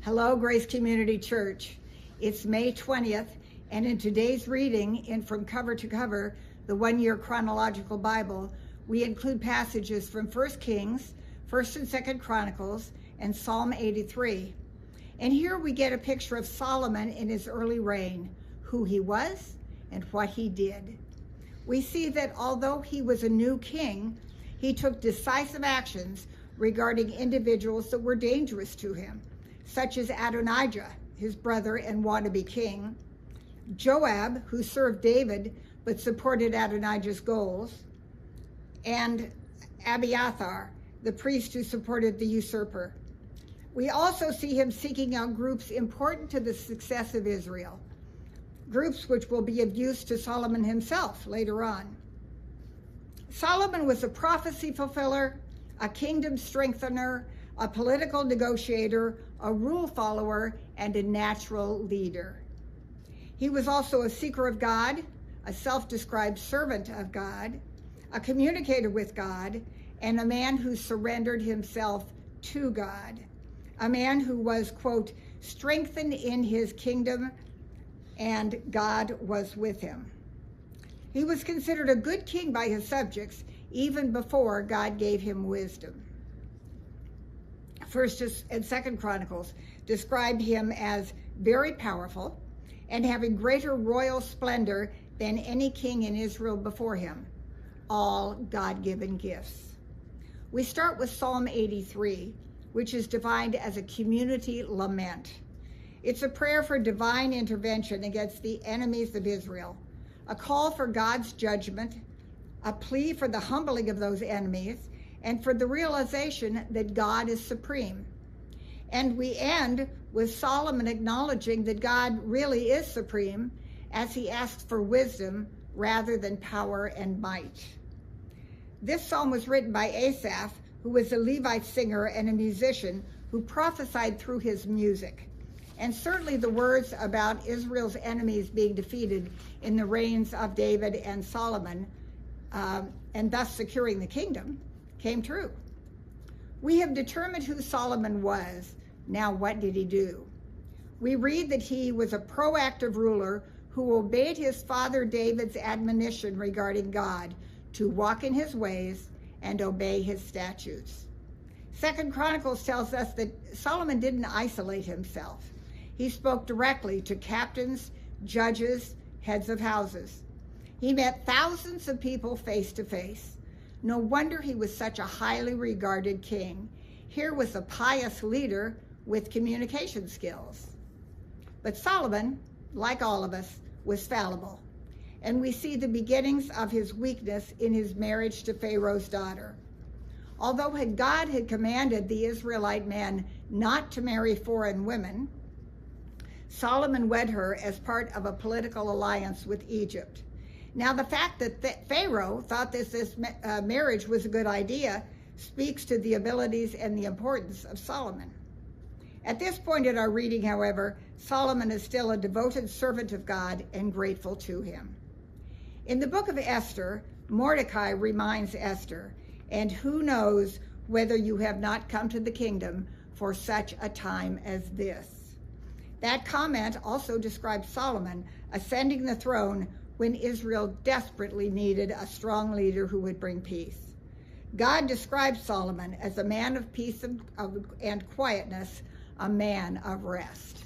Hello, Grace Community Church. It's May 20th, and in today's reading in From Cover to Cover, the one-year chronological Bible, we include passages from 1 Kings, 1st and 2nd Chronicles, and Psalm 83. And here we get a picture of Solomon in his early reign, who he was and what he did. We see that although he was a new king, he took decisive actions regarding individuals that were dangerous to him, such as Adonijah, his brother and wannabe king, Joab, who served David but supported Adonijah's goals, and Abiathar, the priest who supported the usurper. We also see him seeking out groups important to the success of Israel, groups which will be of use to Solomon himself later on. Solomon was a prophecy fulfiller, a kingdom strengthener, a political negotiator, a rule follower, and a natural leader. He was also a seeker of God, a self-described servant of God, a communicator with God, and a man who surrendered himself to God, a man who was, quote, strengthened in his kingdom, and God was with him. He was considered a good king by his subjects even before God gave him wisdom. 1st and 2nd Chronicles described him as very powerful and having greater royal splendor than any king in Israel before him, all God-given gifts. We start with Psalm 83, which is defined as a community lament. It's a prayer for divine intervention against the enemies of Israel, a call for God's judgment, a plea for the humbling of those enemies, and for the realization that God is supreme. And we end with Solomon acknowledging that God really is supreme as he asks for wisdom rather than power and might. This psalm was written by Asaph, who was a Levite singer and a musician who prophesied through his music. And certainly the words about Israel's enemies being defeated in the reigns of David and Solomon, and thus securing the kingdom, came true. We have determined who Solomon was. Now, what did he do? We read that he was a proactive ruler who obeyed his father David's admonition regarding God to walk in his ways and obey his statutes. 2nd Chronicles tells us that Solomon didn't isolate himself. He spoke directly to captains, judges, heads of houses. He met thousands of people face to face. No wonder he was such a highly regarded king. Here was a pious leader with communication skills. But Solomon, like all of us, was fallible. And we see the beginnings of his weakness in his marriage to Pharaoh's daughter. Although God had commanded the Israelite men not to marry foreign women, Solomon wed her as part of a political alliance with Egypt. Now, the fact that Pharaoh thought this marriage was a good idea speaks to the abilities and the importance of Solomon. At this point in our reading, however, Solomon is still a devoted servant of God and grateful to him. In the book of Esther, Mordecai reminds Esther, "And who knows whether you have not come to the kingdom for such a time as this." That comment also describes Solomon ascending the throne when Israel desperately needed a strong leader who would bring peace. God describes Solomon as a man of peace and quietness, a man of rest.